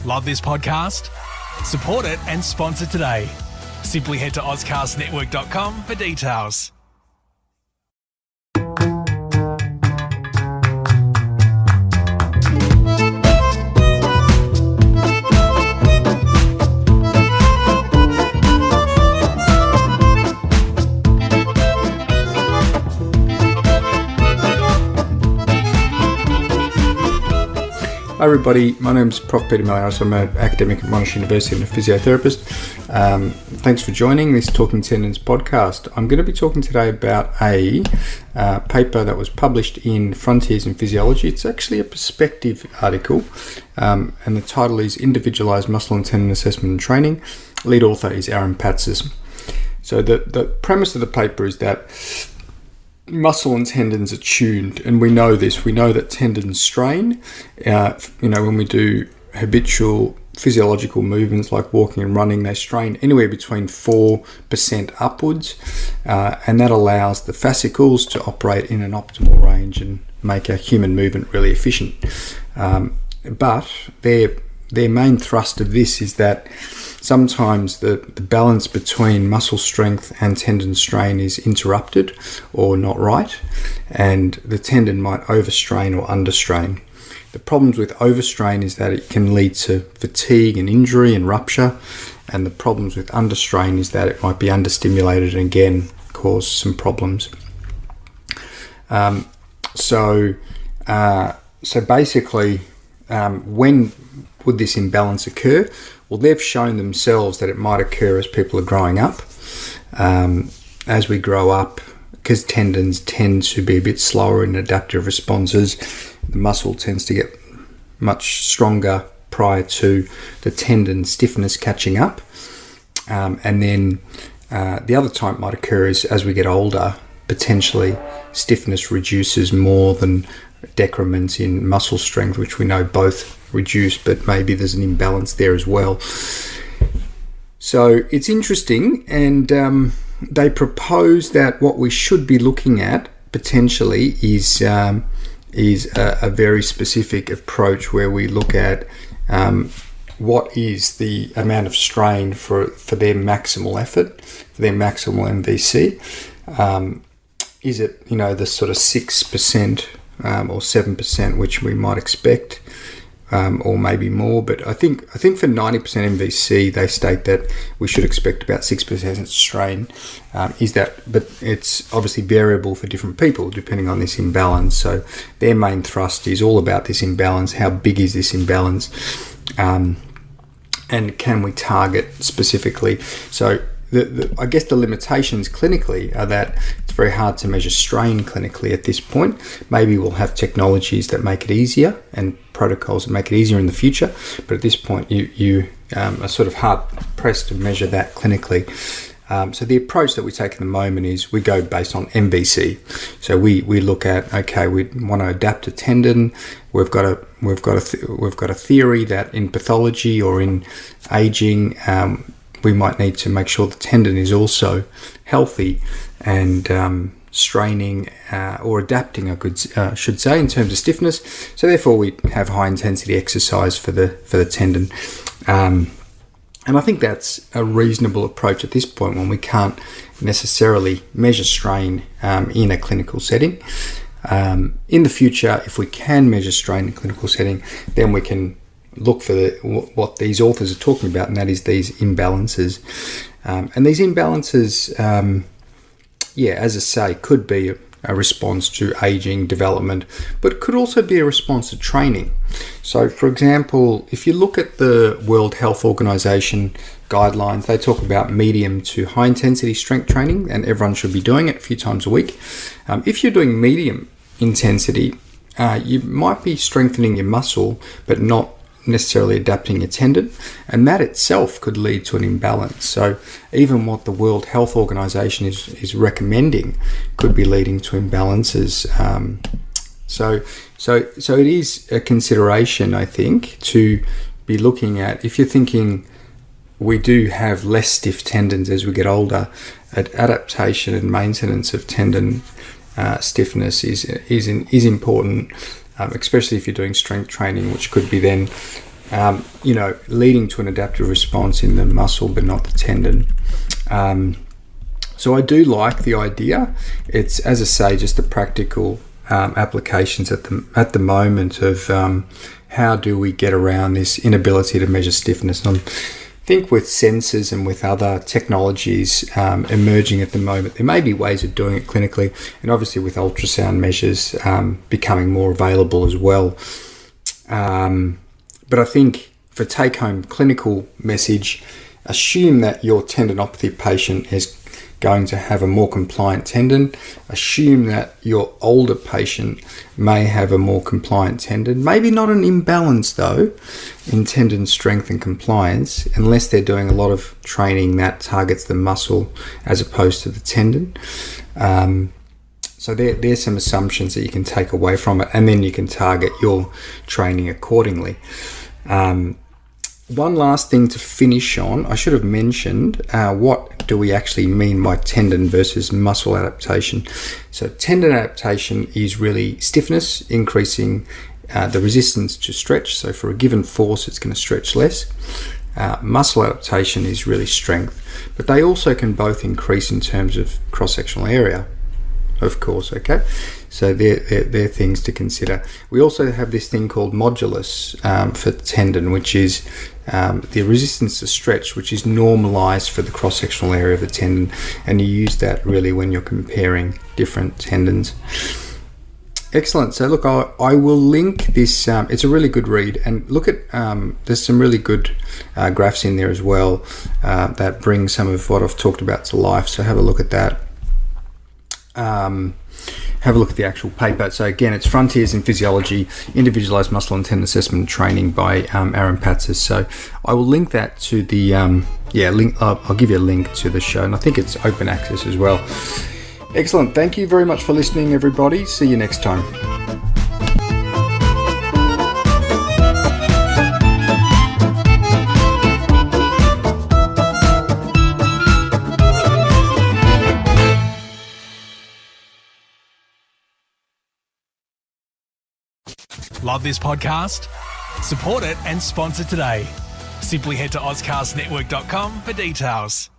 Love this podcast? Support it and sponsor today. Simply head to ozcastnetwork.com for details. Hi everybody, my name is Prof. Peter Maliaris. I'm an academic at Monash University and a physiotherapist. Thanks for joining this Talking Tendons podcast. I'm going to be talking today about a paper that was published in Frontiers in Physiology. It's actually a perspective article, and the title is Individualized Muscle and Tendon Assessment and Training. Lead author is Arampatzis. So the premise of the paper is that muscle and tendons are tuned, and we know this. We know that tendons strain. When we do habitual physiological movements like walking and running, they strain anywhere between 4% upwards, and that allows the fascicles to operate in an optimal range and make our human movement really efficient. But their main thrust of this is that sometimes the balance between muscle strength and tendon strain is interrupted or not right, and the tendon might overstrain or understrain. The problems with overstrain is that it can lead to fatigue and injury and rupture, and the problems with understrain is that it might be understimulated and again cause some problems. So basically, when would this imbalance occur? Well, they've shown themselves that it might occur as people are growing up. As we grow up, because tendons tend to be a bit slower in adaptive responses, the muscle tends to get much stronger prior to the tendon stiffness catching up. And then the other type might occur is as we get older, potentially stiffness reduces more than decrement in muscle strength, which we know both reduce, but maybe there's an imbalance there as well. So it's interesting, and they propose that what we should be looking at potentially is a very specific approach where we look at what is the amount of strain for their maximal effort, for their maximal MVC. Is it the sort of 6% or 7%, which we might expect, or maybe more? But I think for 90% MVC, they state that we should expect about 6% strain. But it's obviously variable for different people depending on this imbalance. So their main thrust is all about this imbalance. How big is this imbalance? And can we target specifically? So I guess the limitations clinically are that it's very hard to measure strain clinically at this point. Maybe we'll have technologies that make it easier and protocols that make it easier in the future, but at this point you are sort of hard pressed to measure that clinically. So the approach that we take at the moment is we go based on MVC. So we look at, okay, we want to adapt a tendon. We've got a theory that in pathology or in aging, we might need to make sure the tendon is also healthy and straining or adapting, I should say, in terms of stiffness. So therefore, we have high intensity exercise for the tendon, and I think that's a reasonable approach at this point when we can't necessarily measure strain in a clinical setting. In the future, if we can measure strain in a clinical setting, then we can look for what these authors are talking about, and that is these imbalances. And these imbalances, as I say, could be a response to aging, development, but could also be a response to training. So, for example, if you look at the World Health Organization guidelines, they talk about medium to high intensity strength training, and everyone should be doing it a few times a week. If you're doing medium intensity, you might be strengthening your muscle, but not necessarily adapting your tendon, and that itself could lead to an imbalance. So even what the World Health Organization is recommending could be leading to imbalances. So it is a consideration, I think, to be looking at. If you're thinking we do have less stiff tendons as we get older, adaptation and maintenance of tendon stiffness is important, especially if you're doing strength training, which could be then leading to an adaptive response in the muscle but not the tendon. So I do like the idea. It's, as I say, just the practical applications at the moment of how do we get around this inability to measure stiffness. And I think with sensors and with other technologies emerging at the moment, there may be ways of doing it clinically, and obviously with ultrasound measures becoming more available as well. But I think for take-home clinical message, assume that your tendinopathy patient is going to have a more compliant tendon. Assume that your older patient may have a more compliant tendon. Maybe not an imbalance though in tendon strength and compliance, unless they're doing a lot of training that targets the muscle as opposed to the tendon. So there's some assumptions that you can take away from it, and then you can target your training accordingly. One last thing to finish on, I should have mentioned what do we actually mean by tendon versus muscle adaptation. So tendon adaptation is really stiffness, increasing the resistance to stretch. So for a given force, it's going to stretch less. Muscle adaptation is really strength, but they also can both increase in terms of cross-sectional area, of course, okay? So they're things to consider. We also have this thing called modulus for tendon, which is the resistance to stretch, which is normalized for the cross-sectional area of the tendon, and you use that really when you're comparing different tendons. Excellent. So look, I will link this. It's a really good read, and look at there's some really good graphs in there as well that bring some of what I've talked about to life. So have a look at that. Have a look at the actual paper. So again, it's Frontiers in Physiology, Individualized Muscle and Tendon Assessment and Training by Arampatzis. So I will link that to the link. I'll give you a link to the show, and I think it's open access as well. Excellent. Thank you very much for listening, everybody. See you next time. Love this podcast? Support it and sponsor today. Simply head to AuscastNetwork.com for details.